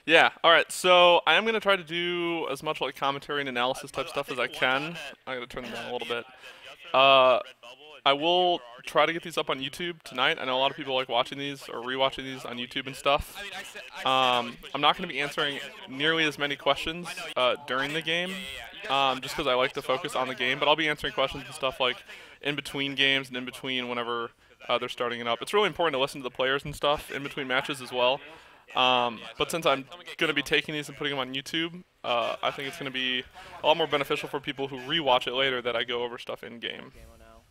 Yeah, alright, so I am going to try to do as much like commentary and analysis type stuff as I can. I'm going to turn them down a little bit. I will try to get these up on YouTube tonight. I know a lot of people like watching these or rewatching these on YouTube and stuff. I'm not going to be answering nearly as many questions during the game, just because I like to focus on the game, but I'll be answering questions and stuff like in between games and in between whenever they're starting it up. It's really important to listen to the players and stuff in between matches as well. But since I'm going to be taking these and putting them on YouTube, I think it's going to be a lot more beneficial for people who rewatch it later that I go over stuff in-game.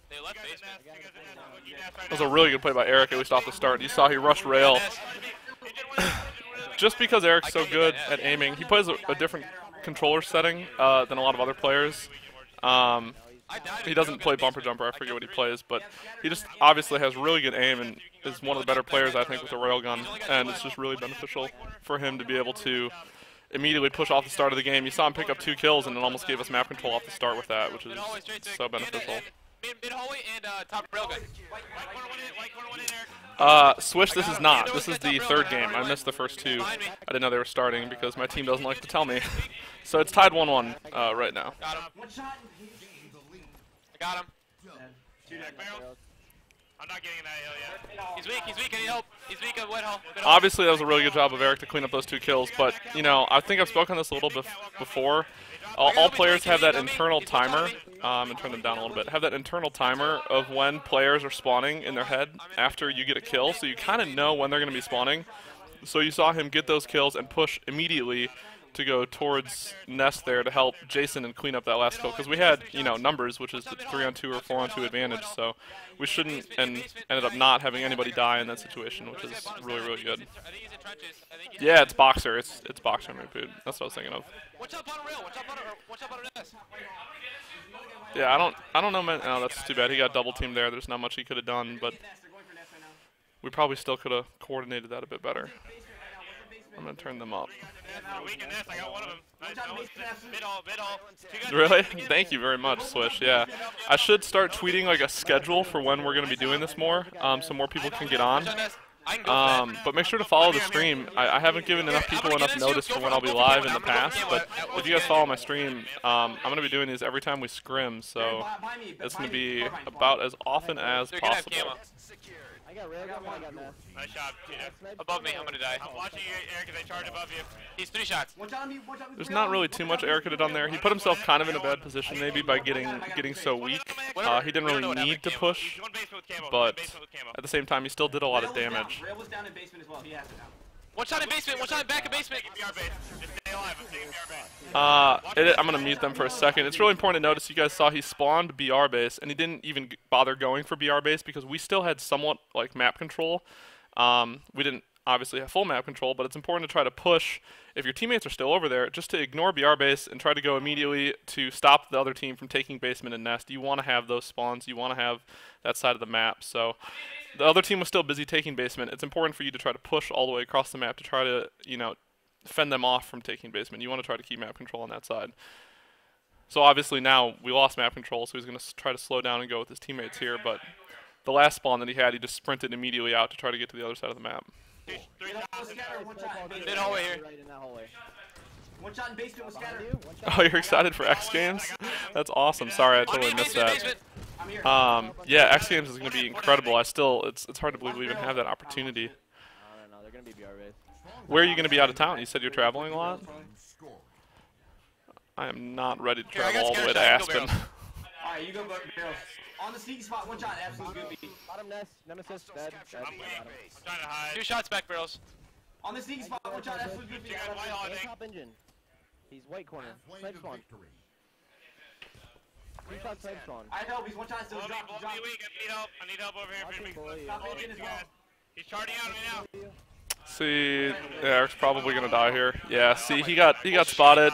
That was a really good play by Eric, at least off the start. You saw he rushed rail. Just because Eric's so good at aiming, he plays a different controller setting than a lot of other players. He doesn't play bumper jumper, I forget what he plays, but he just obviously has really good aim and is one of the better players, I think, with a railgun. And it's just really beneficial for him to be able to immediately push off the start of the game. You saw him pick up 2 kills and it almost gave us map control off the start with that, which is so beneficial. Mid hallway and top railgun. Swish, this is not. This is the 3rd game. I missed the first 2. I didn't know they were starting because my team doesn't like to tell me. So it's tied 1-1 right now. Got him. I got him. I'm not getting that hill yet. He's weak, I need help. He's weak at wet hole. Obviously, that was a really good job of Eric to clean up those 2 kills, but, you know, I think I've spoken on this a little bit before. All players have that internal timer, and turn them down a little bit, have that internal timer of when players are spawning in their head after you get a kill, so you kind of know when they're going to be spawning. So you saw him get those kills and push immediately to go towards Nest there to help Jason and clean up that last kill, because we had, you know, numbers, which is the 3-on-2 or 4-on-2 advantage, so we shouldn't, and ended up not having anybody die in that situation, which is really, really good. Yeah, it's Boxer. It's Boxer Mood. That's what I was thinking of. Yeah, I don't know, man. Oh, that's too bad. He got double teamed there. There's not much he could have done, but we probably still could have coordinated that a bit better. I'm gonna turn them up. Really? Thank you very much, Swish. Yeah, I should start tweeting like a schedule for when we're gonna be doing this more, so more people can get on. But make sure to follow the stream. I haven't given enough people enough notice for when I'll be live in the past, but if you guys follow my stream, I'm going to be doing these every time we scrim, so it's going to be about as often as possible. I got railgun, I got Nest. Nice shot. Above me, I'm gonna die. I'm watching you, Eric, as I charge above you. He's 3 shots. There's not really too much Eric could have done there. He put himself kind of in a bad position maybe by getting so weak. He didn't really need to push, but at the same time he still did a lot of damage. Rail was down in basement as well. He has it now. One shot in basement, one shot in back of basement. I'm going to mute them for a second. It's really important to notice you guys saw he spawned BR base, and he didn't even bother going for BR base because we still had somewhat like map control. We didn't obviously have full map control, but it's important to try to push, if your teammates are still over there, just to ignore BR base and try to go immediately to stop the other team from taking basement and nest. You want to have those spawns. You want to have that side of the map. So the other team was still busy taking basement. It's important for you to try to push all the way across the map to try to, you know, fend them off from taking basement. You want to try to keep map control on that side. So obviously now we lost map control, so he's going to try to slow down and go with his teammates here, but the last spawn that he had, he just sprinted immediately out to try to get to the other side of the map. Mid hallway here. One shot in basement with scatter. Oh, you're excited for X Games? That's awesome. Sorry, I totally missed that. Yeah, X Games is going to be incredible. It's hard to believe we even have that opportunity. I don't know, they're going to be BR base. Where are you going to be out of town? You said you're traveling a lot? I am not ready to travel all the way to Aspen. Alright, you go barrels. On the sneaky spot, one shot, absolute goofy. Bottom Nest, Nemesis, dead. I'm trying to hide. 2 shots back barrels. On the sneaky spot, one shot, absolute goofy. Top engine. He's white corner. Snipe spawn. 3 shots snipe spawn. I help, he's one shot still drop. I need help over here. Top engine as well. He's charging out right now. See, Eric's probably going to die here. Yeah, see, he got spotted,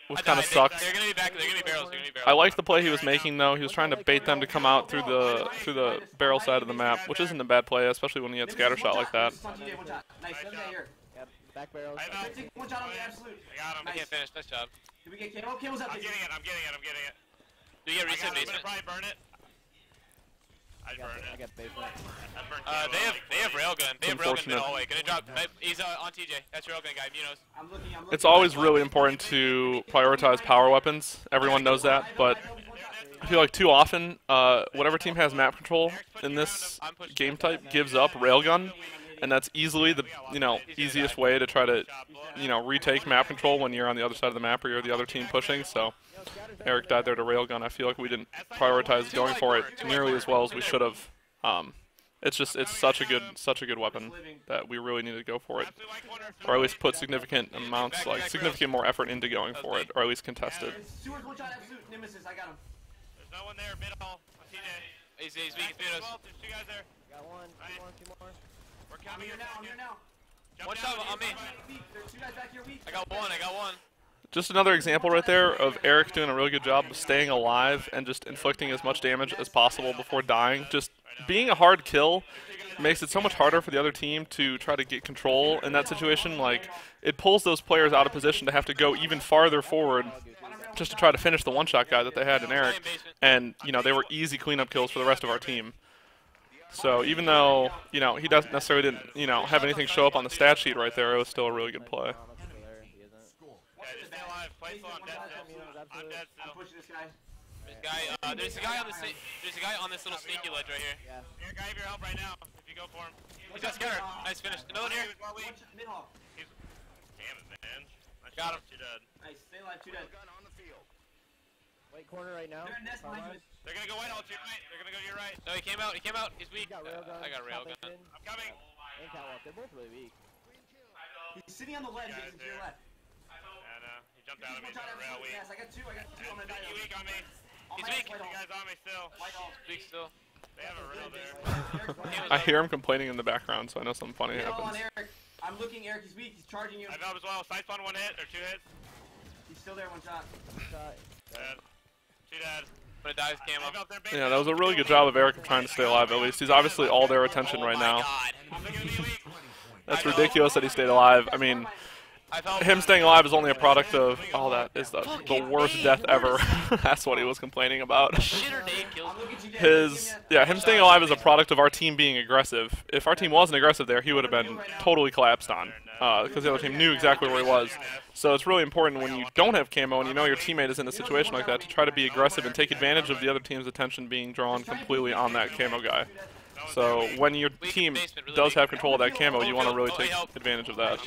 which kind of sucks. They're gonna be back. They're gonna be barrels. I like the play he was making though. He was trying to bait them to come out through the barrel side of the map, which isn't a bad play, especially when he had scatter shot like that. Nice, Yep, back barrels. One shot on the absolute. I got him. I can't finish. Nice job. Did we get camo? Camo's up. I'm getting it. Do you get reset basement? Probably burn it. I burned I it. got basement. They have railgun. They have railgun unfortunate. mid hallway. Gonna drop. He's on TJ. That's railgun guy. Munoz. I'm looking. It's always really important to prioritize power weapons. Everyone knows that, but I feel like too often, whatever team has map control in this game type gives up railgun, and that's easily the easiest way to try to retake map control when you're on the other side of the map or you're the other team pushing. So Eric died there to railgun. I feel like we didn't prioritize going for it nearly as well as we should have. It's such a good weapon that we really need to go for it, or at least put significant more effort into going for it, or at least contest it. Sewers one shot absolute nemesis. I got him. There's no one there. Mid hall. TJ. He's weak. It's Munoz. There's 2 guys there. Got one, two more. We're I'm coming here now. I'm here now. One shot on me. There's 2 guys back here weak. I got one. Just another example right there of Eric doing a really good job of staying alive and just inflicting as much damage as possible before dying. Just being a hard kill makes it so much harder for the other team to try to get control in that situation. Like, it pulls those players out of position to have to go even farther forward just to try to finish the one-shot guy that they had in Eric. And, they were easy cleanup kills for the rest of our team. So even though, he doesn't necessarily didn't, have anything show up on the stat sheet right there, it was still a really good play. Just stay alive. Play slow. I'm dead still. I'm pushing this guy. There's a guy on this little sneaky ledge right here. Yeah. Here, guy, if you're help right now. If you go for him. He's got scatter. Nice finish. Another here. Mid hall. Damn it, man. Got him. You're dead. Nice. Stay alive. 2 dead. White corner right now. They're in nest behind you. They're gonna go white all to your right. They're gonna go to your right. No, he came out. He's weak. Got railgun. I got railgun. I'm coming. And catwalk. They're both really weak. He's sitting on the ledge. Jason, to your left. And he jumped out of me. One shot Rail absolute weak. yes. I got 2. I'm gonna die. He's weak on me. On He's my weak. white You hall. guys on me still. White hall. Weak still. They have a rail there. I hear him complaining in the background, so I know something funny Mid hall on happens. Eric. I'm looking. Eric is weak. He's charging you. I know as well. Sight spawn 1 hit or 2 hits. He's still there. 1 shot. Dead. 2 dead. But it dies camo. Yeah, that was a really good job of Eric trying to stay alive at least. He's obviously all their attention right now. That's ridiculous that he stayed alive. I mean, him staying alive is only a product of, oh, that is the worst death ever. That's what he was complaining about. Him staying alive is a product of our team being aggressive. If our team wasn't aggressive there, he would have been totally collapsed on, because the other team knew exactly where he was. So it's really important when you don't have camo and you know your teammate is in a situation like that to try to be aggressive and take advantage of the other team's attention being drawn completely on that camo guy. So when your team does have control of that camo, you want to really take advantage of that.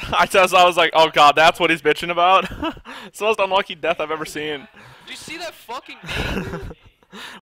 I was like, oh god, that's what he's bitching about? It's the most unlucky death I've ever seen. Did you see that fucking name?